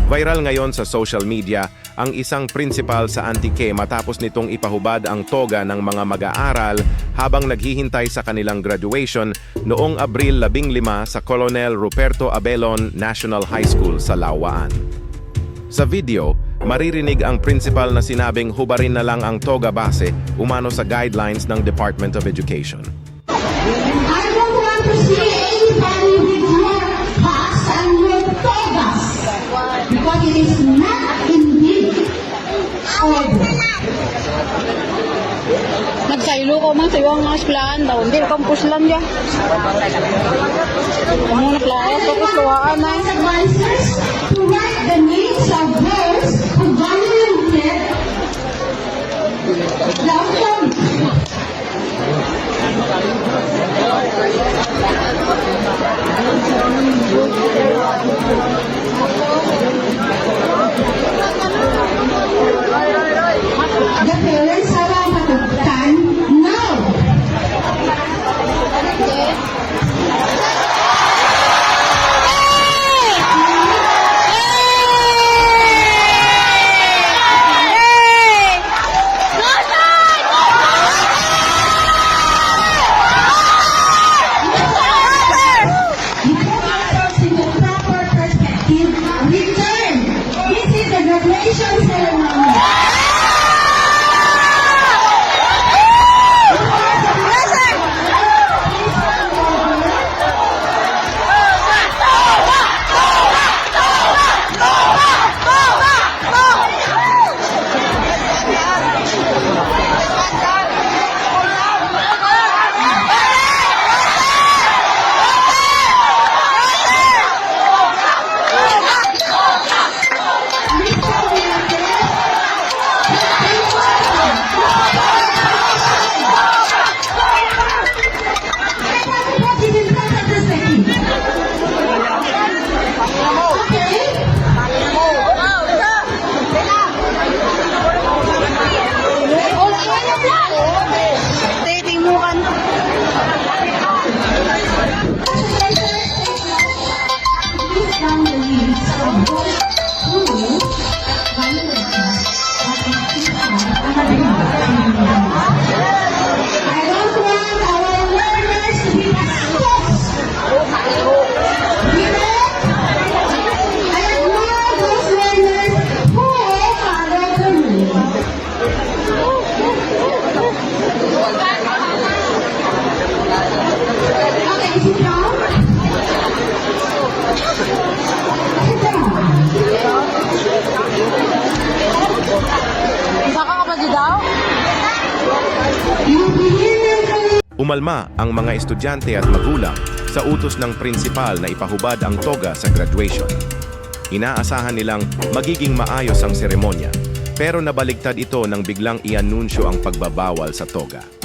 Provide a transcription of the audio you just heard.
Viral ngayon sa social media ang isang principal sa Antique matapos nitong ipahubad ang toga ng mga mag-aaral habang naghihintay sa kanilang graduation noong Abril 15 sa Colonel Ruperto Abelon National High School sa Lauaan. Sa video, maririnig ang principal na sinabing hubarin na lang ang toga base umano sa guidelines ng Department of Education. I don't want to see anybody with your hats and your togas because it is not indeed order. Nagsaylo ko man sa iyong mga esplahan daw. Hindi, campus lang yan. Ang mga naklayas, tapos luwaan na. Advisors to write the names of those who violated the authority. The parents have a time now. In the proper perspective, return. This is a graduation ceremony. Umalma ang mga estudyante at magulang sa utos ng principal na ipahubad ang toga sa graduation. Inaasahan nilang magiging maayos ang seremonya, pero nabaligtad ito nang biglang i-anunsyo ang pagbabawal sa toga.